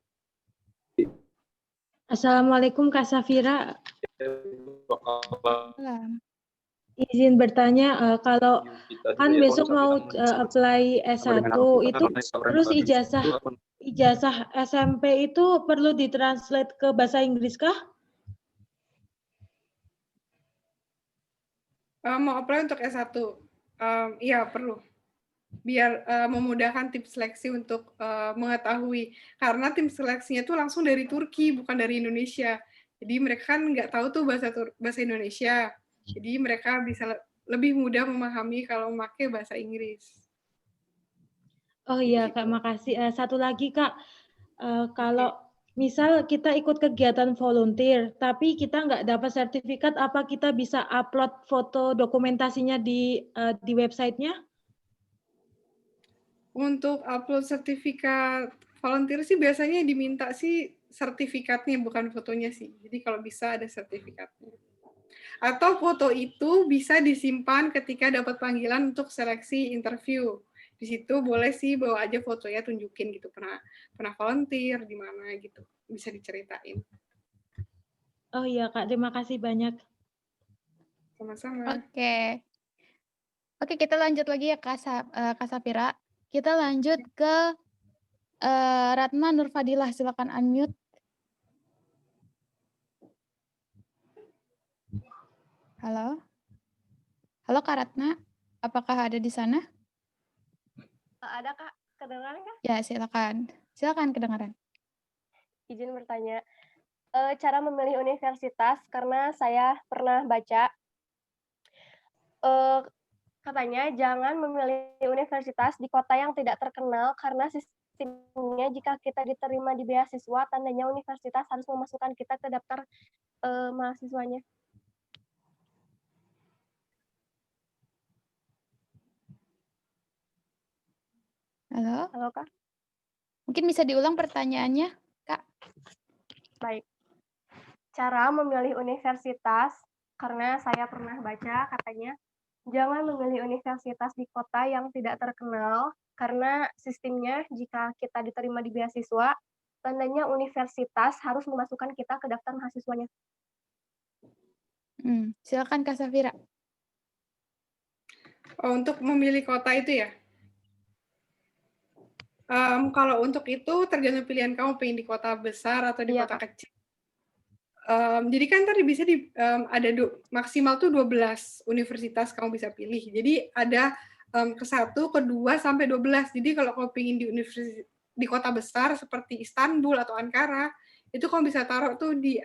Assalamualaikum Kak Safira. Salam. Izin bertanya, kalau kan besok mau apply S1 itu, terus ijazah SMP itu perlu ditranslate ke bahasa Inggris kah? Mau apply untuk S1? Iya, perlu. Biar memudahkan tim seleksi untuk mengetahui. Karena tim seleksinya itu langsung dari Turki, bukan dari Indonesia. Jadi mereka kan nggak tahu tuh bahasa Indonesia. Jadi mereka bisa lebih mudah memahami kalau memakai bahasa Inggris. Oh iya Kak, makasih. Satu lagi Kak, kalau misal kita ikut kegiatan volunteer, tapi kita nggak dapat sertifikat, apa kita bisa upload foto dokumentasinya di websitenya? Untuk upload sertifikat volunteer sih biasanya diminta sih sertifikatnya, bukan fotonya sih. Jadi kalau bisa ada sertifikatnya. Atau foto itu bisa disimpan ketika dapat panggilan untuk seleksi interview. Di situ boleh sih bawa aja fotonya, tunjukin gitu, pernah volunteer di mana gitu, bisa diceritain. Oh iya Kak, terima kasih banyak. Sama-sama. Oke, kita lanjut lagi ya Kak Safira. Kita lanjut ke Ratna Nurfadilah, silakan unmute. Halo? Halo Kak Ratna, apakah ada di sana? Ada Kak, kedengaran Kak? Ya, silakan. Silakan kedengaran. Izin bertanya, cara memilih universitas, karena saya pernah baca, katanya jangan memilih universitas di kota yang tidak terkenal, karena sistemnya jika kita diterima di beasiswa, tandanya universitas harus memasukkan kita ke daftar mahasiswanya. Halo? Halo Kak? Mungkin bisa diulang pertanyaannya, Kak? Baik. Cara memilih universitas, karena saya pernah baca katanya, jangan memilih universitas di kota yang tidak terkenal, karena sistemnya jika kita diterima di beasiswa, tandanya universitas harus memasukkan kita ke daftar mahasiswanya. Silakan Kak Safira. Untuk memilih kota itu ya? Kalau untuk itu tergantung pilihan kamu, pengen di kota besar atau di kota kecil. Jadi kan tadi bisa ada maksimal tuh 12 universitas kamu bisa pilih. Jadi ada ke-1, ke-2 sampai 12. Jadi kalau kamu pengen di kota besar seperti Istanbul atau Ankara, itu kamu bisa taruh tuh di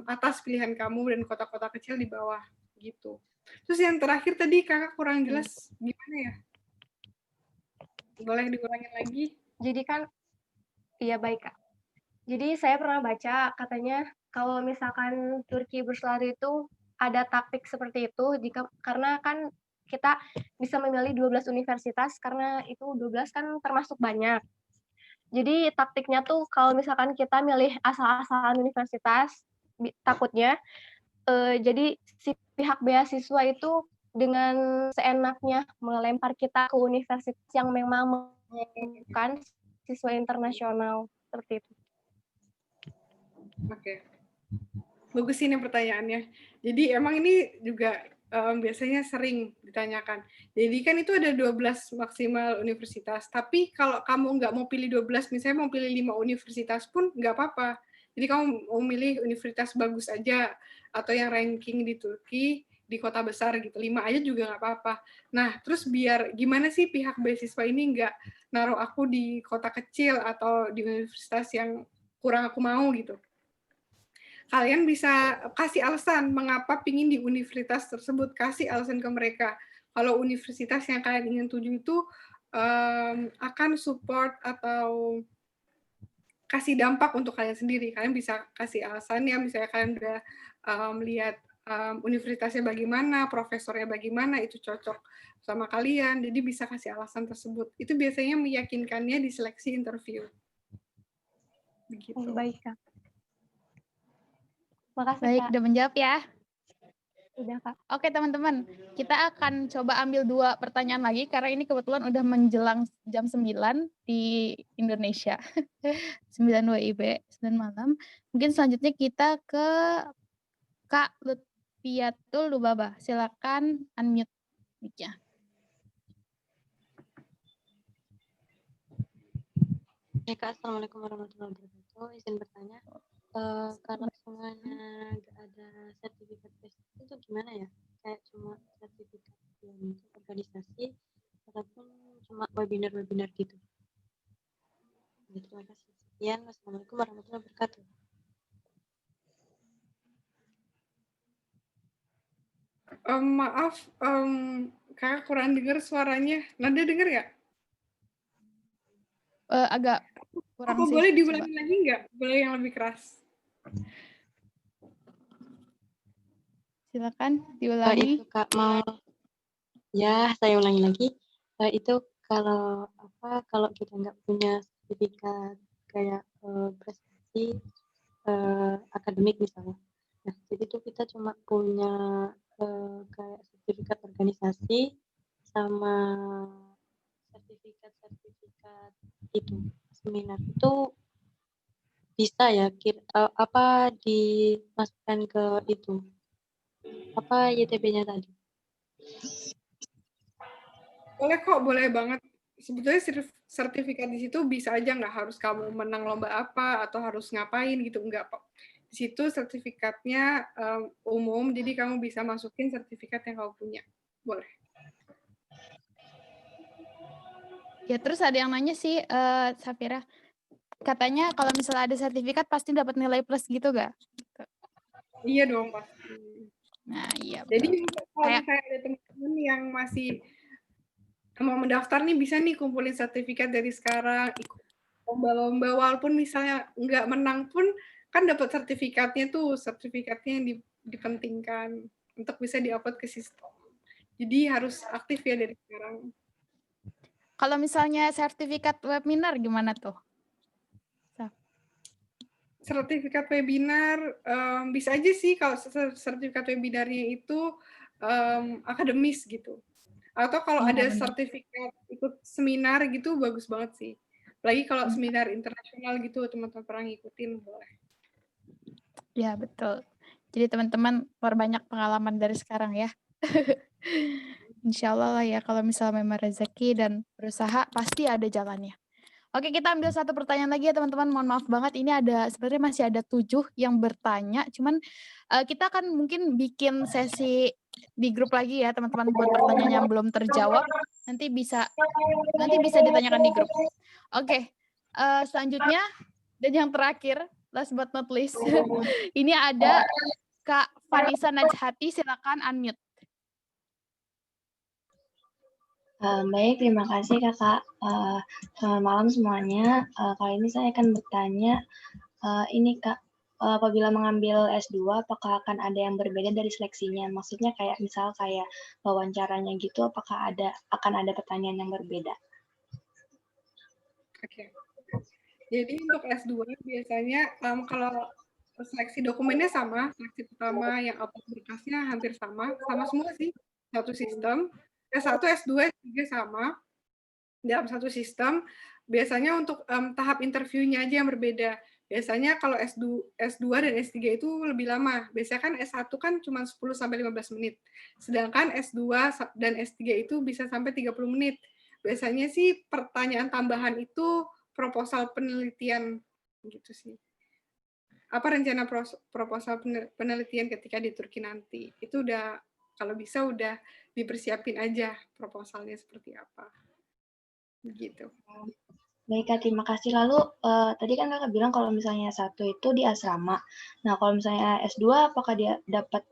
atas pilihan kamu, dan kota-kota kecil di bawah gitu. Terus yang terakhir tadi Kakak kurang jelas gimana ya? Boleh diulangin lagi? Jadi kan, iya baik Kak. Jadi saya pernah baca katanya kalau misalkan Turki berselari itu ada taktik seperti itu, karena kan kita bisa memilih 12 universitas, karena itu 12 kan termasuk banyak. Jadi taktiknya tuh kalau misalkan kita milih asal-asalan universitas, takutnya jadi si pihak beasiswa itu dengan seenaknya melempar kita ke universitas yang memang membutuhkan siswa internasional seperti itu. Oke. Bagus ini pertanyaannya. Jadi emang ini juga biasanya sering ditanyakan. Jadi kan itu ada 12 maksimal universitas, tapi kalau kamu nggak mau pilih 12, misalnya mau pilih 5 universitas pun nggak apa-apa. Jadi kamu mau milih universitas bagus aja, atau yang ranking di Turki, di kota besar gitu, 5 aja juga nggak apa-apa. Nah, terus biar gimana sih pihak beasiswa ini nggak naruh aku di kota kecil atau di universitas yang kurang aku mau gitu. Kalian bisa kasih alasan mengapa pingin di universitas tersebut, kasih alasan ke mereka. Kalau universitas yang kalian ingin tuju itu akan support atau kasih dampak untuk kalian sendiri. Kalian bisa kasih alasannya, misalnya kalian udah melihat universitasnya bagaimana, profesornya bagaimana, itu cocok sama kalian, jadi bisa kasih alasan tersebut. Itu biasanya meyakinkannya di seleksi interview. Begitu. Baik, Kak. Makasih, Baik, Kak. udah menjawab ya. Udah, Kak. Oke, teman-teman. Kita akan coba ambil 2 pertanyaan lagi karena ini kebetulan udah menjelang jam 9 di Indonesia. 9 WIB, 9 malam. Mungkin selanjutnya kita ke Kak Lutfiatul Lubaba. Silakan unmute mic-nya. Ya Kak, Assalamualaikum warahmatullahi wabarakatuh. Izin bertanya, kalau semuanya nggak ada sertifikat PSDT itu gimana ya? Kayak cuma sertifikat yang untuk organisasi, ataupun cuma webinar-webinar gitu. Ya, terima kasih. Sekian, wassalamualaikum warahmatullahi wabarakatuh. Maaf, Kakak kurang dengar suaranya. Nanda dengar nggak? Agak kurang Apa sih. boleh Coba. diulangi lagi nggak? Boleh yang lebih keras. Silakan diulangi. Itu Kak mau, ya saya ulangi lagi. Itu kalau kita nggak punya sertifikat kayak prestasi akademik misalnya. Nah, jadi itu kita cuma punya kayak sertifikat organisasi sama sertifikat itu seminar itu bisa ya apa dimasukkan ke itu apa YTB-nya tadi? Boleh kok, boleh banget. Sebetulnya sertifikat di situ bisa aja, nggak harus kamu menang lomba apa atau harus ngapain gitu, enggak kok. Di situ sertifikatnya umum, jadi kamu bisa masukin sertifikat yang kamu punya. Boleh. Ya, terus ada yang nanya sih, Safira. Katanya kalau misalnya ada sertifikat pasti dapat nilai plus gitu nggak? Iya dong, pasti. Nah, iya Jadi betul. kalau misalnya ada teman-teman yang masih mau mendaftar nih, bisa nih kumpulin sertifikat dari sekarang, ikut lomba-lomba, walaupun misalnya nggak menang pun, kan dapat sertifikatnya tuh, sertifikatnya yang dipentingkan untuk bisa di-upload ke sistem. Jadi harus aktif ya dari sekarang. Kalau misalnya sertifikat webinar gimana tuh? Sertifikat webinar bisa aja sih kalau sertifikat webinarnya itu akademis gitu. Atau kalau ada sertifikat ikut seminar gitu bagus banget sih. Apalagi kalau seminar internasional gitu teman-teman pernah ngikutin boleh. Ya, betul. Jadi teman-teman perbanyak pengalaman dari sekarang ya. Insya Allah lah ya, kalau misalnya memang rezeki dan berusaha pasti ada jalannya. Oke, kita ambil 1 pertanyaan lagi ya teman-teman. Mohon maaf banget, ini sebenarnya masih ada 7 yang bertanya. Cuman kita akan mungkin bikin sesi di grup lagi ya teman-teman buat pertanyaan yang belum terjawab. Nanti bisa ditanyakan di grup. Oke, selanjutnya dan yang terakhir, last but not least, ini ada Kak Vanessa Najhati, silakan unmute. Baik, terima kasih Kakak. Selamat malam semuanya. Kali ini saya akan bertanya, ini Kak, apabila mengambil S2, apakah akan ada yang berbeda dari seleksinya? Maksudnya kayak misal kayak wawancaranya gitu, apakah akan ada pertanyaan yang berbeda? Oke. Jadi untuk S2 biasanya kalau seleksi dokumennya sama, seleksi pertama yang upload berkasnya hampir sama semua sih. satu sistem. S1, S2, S3 sama dalam satu sistem. Biasanya untuk tahap interviewnya aja yang berbeda. Biasanya kalau S2 dan S3 itu lebih lama. Biasanya kan S1 kan cuma 10-15 menit. Sedangkan S2 dan S3 itu bisa sampai 30 menit. Biasanya sih pertanyaan tambahan itu proposal penelitian gitu sih. Apa rencana proposal penelitian ketika di Turki nanti? Itu udah, kalau bisa udah dipersiapin aja proposalnya seperti apa. Begitu. Baik Kak, terima kasih. Lalu tadi kan Kakak bilang kalau misalnya S1 itu di asrama. Nah, kalau misalnya S2 apakah dia dapat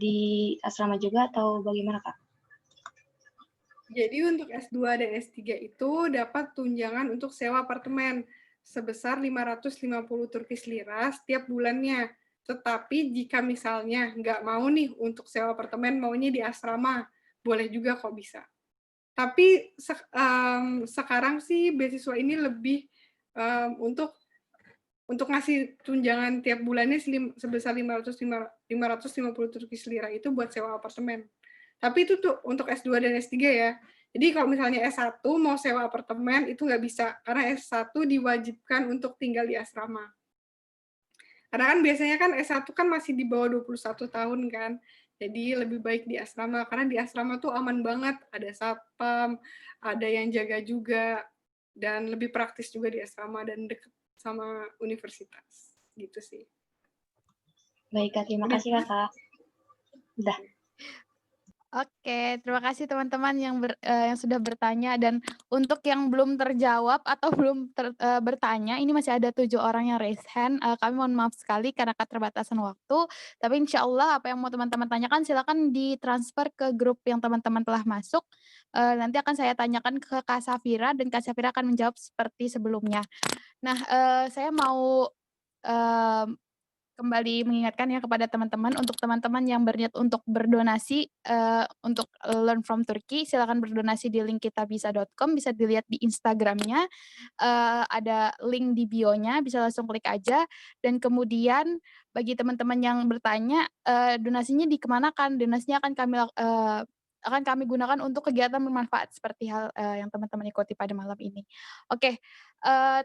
di asrama juga atau bagaimana Kak? Jadi untuk S2 dan S3 itu dapat tunjangan untuk sewa apartemen sebesar 550 Turkish lira setiap bulannya. Tetapi jika misalnya nggak mau nih untuk sewa apartemen, maunya di asrama, boleh juga kok bisa. Tapi sekarang sih beasiswa ini lebih untuk ngasih tunjangan tiap bulannya sebesar 550 Turkish lira itu buat sewa apartemen. Tapi itu tuh untuk S2 dan S3 ya. Jadi kalau misalnya S1 mau sewa apartemen itu nggak bisa, karena S1 diwajibkan untuk tinggal di asrama. Karena kan biasanya kan S1 kan masih di bawah 21 tahun kan. Jadi lebih baik di asrama, karena di asrama tuh aman banget. Ada satpam, ada yang jaga juga, dan lebih praktis juga di asrama dan deket sama universitas. Gitu sih. Baik Kak, terima kasih Kakak. Udah. Oke, terima kasih teman-teman yang sudah bertanya, dan untuk yang belum terjawab atau belum bertanya, ini masih ada 7 orang yang raise hand. Kami mohon maaf sekali karena keterbatasan waktu, tapi insya Allah apa yang mau teman-teman tanyakan silakan ditransfer ke grup yang teman-teman telah masuk. Nanti akan saya tanyakan ke Kak Safira dan Kak Safira akan menjawab seperti sebelumnya. Nah, saya mau kembali mengingatkan ya kepada teman-teman, untuk teman-teman yang berniat untuk berdonasi untuk Learn from Turkey, silakan berdonasi di link kitabisa.com, bisa dilihat di Instagramnya, ada link di bio-nya, bisa langsung klik aja. Dan kemudian bagi teman-teman yang bertanya, donasinya dikemanakan? Donasinya akan kami gunakan untuk kegiatan bermanfaat seperti hal yang teman-teman ikuti pada malam ini. Oke,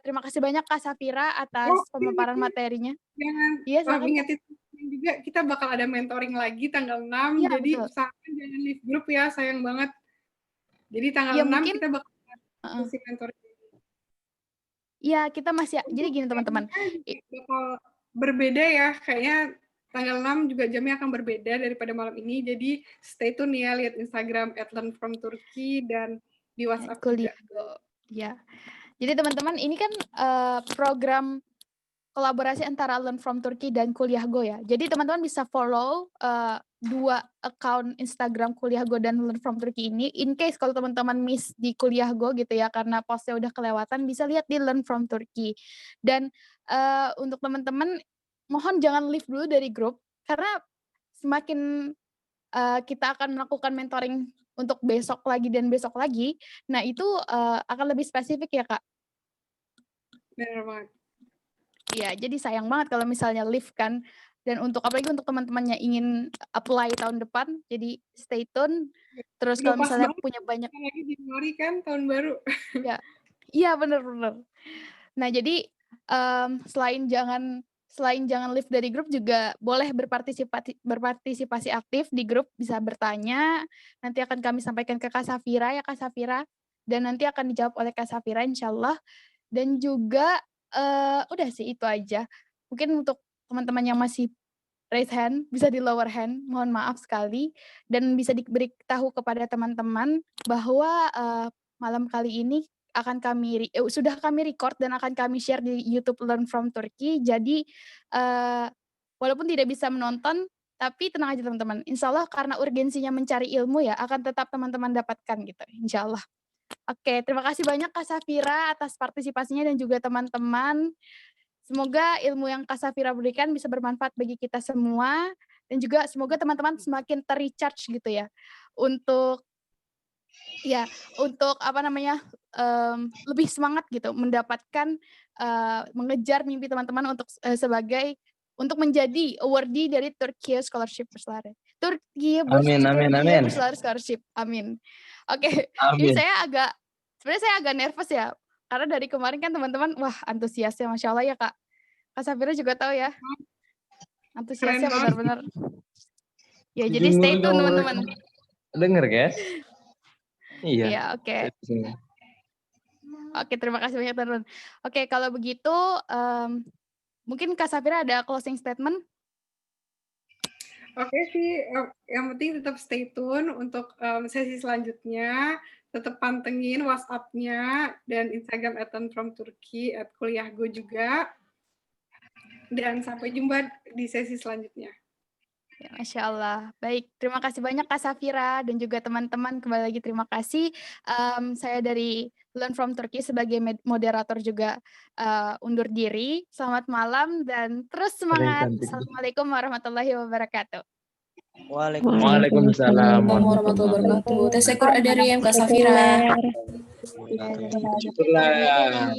terima kasih banyak Kak Safira atas pemaparan materinya. Jangan Iya, silakan. ingetin juga kita bakal ada mentoring lagi tanggal 6, Iya, jadi betul. usahakan jangan leave grup ya, sayang banget. Jadi tanggal Ya, 6 mungkin kita bakal sesi mentoring. Iya, kita masih jadi gini teman-teman. Bakal berbeda ya, kayaknya tanggal 6 juga jamnya akan berbeda daripada malam ini. Jadi stay tune ya, lihat Instagram @learnfromturkey dan di WhatsApp juga. Ya. Jadi teman-teman, ini kan program kolaborasi antara Learn from Turkey dan Kuliah Go ya. Jadi teman-teman bisa follow 2 account Instagram Kuliah Go dan Learn from Turkey ini. In case kalau teman-teman miss di Kuliah Go gitu ya, karena postnya udah kelewatan, bisa lihat di Learn from Turkey. Dan untuk teman-teman, mohon jangan leave dulu dari grup, karena semakin kita akan melakukan mentoring untuk besok lagi dan besok lagi, nah itu akan lebih spesifik ya Kak. Benar banget. Iya, jadi sayang banget kalau misalnya leave kan. Dan apalagi untuk teman-teman yang ingin apply tahun depan, jadi stay tune. Terus Udah kalau pas misalnya banget, punya banyak, lagi di Januari kan tahun baru. ya, iya benar-benar. Nah jadi selain jangan leave dari grup, juga boleh berpartisipasi aktif di grup, bisa bertanya. Nanti akan kami sampaikan ke Kak Safira ya Kak Safira, dan nanti akan dijawab oleh Kak Safira insyaallah. Dan juga udah sih itu aja. Mungkin untuk teman-teman yang masih raise hand, bisa di lower hand, mohon maaf sekali. Dan bisa diberitahu kepada teman-teman bahwa malam kali ini sudah kami record dan akan kami share di YouTube Learn from Turkey. Jadi walaupun tidak bisa menonton, tapi tenang aja teman-teman. Insya Allah karena urgensinya mencari ilmu ya, akan tetap teman-teman dapatkan gitu, insya Allah. Oke, terima kasih banyak Kak Safira atas partisipasinya dan juga teman-teman. Semoga ilmu yang Kak Safira berikan bisa bermanfaat bagi kita semua, dan juga semoga teman-teman semakin ter-recharge gitu ya, untuk lebih semangat gitu mendapatkan mengejar mimpi teman-teman untuk menjadi awardee dari Turkish Scholarship Berselare. Turki Amin, amin, amin. Berselari Scholarship. Amin. Oke, Amin. ini sebenarnya saya agak nervous ya, karena dari kemarin kan teman-teman, wah antusiasnya Masya Allah ya Kak. Kak Safira juga tahu ya, antusiasnya Keren banget. benar-benar. Ya jadi stay tune teman-teman. Dengar guys? Iya. Iya, oke. Oke, terima kasih banyak teman-teman. Oke, kalau begitu mungkin Kak Safira ada closing statement? Oke sih, yang penting tetap stay tune untuk sesi selanjutnya. Tetap pantengin WhatsApp-nya dan Instagram @learnfromturkey @kuliahgo juga. Dan sampai jumpa di sesi selanjutnya. Ya, Masya Allah. Baik, terima kasih banyak Kak Safira dan juga teman-teman. Kembali lagi terima kasih. Saya dari Learn from Turkey sebagai moderator juga undur diri. Selamat malam dan terus semangat. Assalamualaikum warahmatullahi wabarakatuh. Waalaikumsalam warahmatullahi wabarakatuh. Tesekur dari Kak Safira. Syukurlah.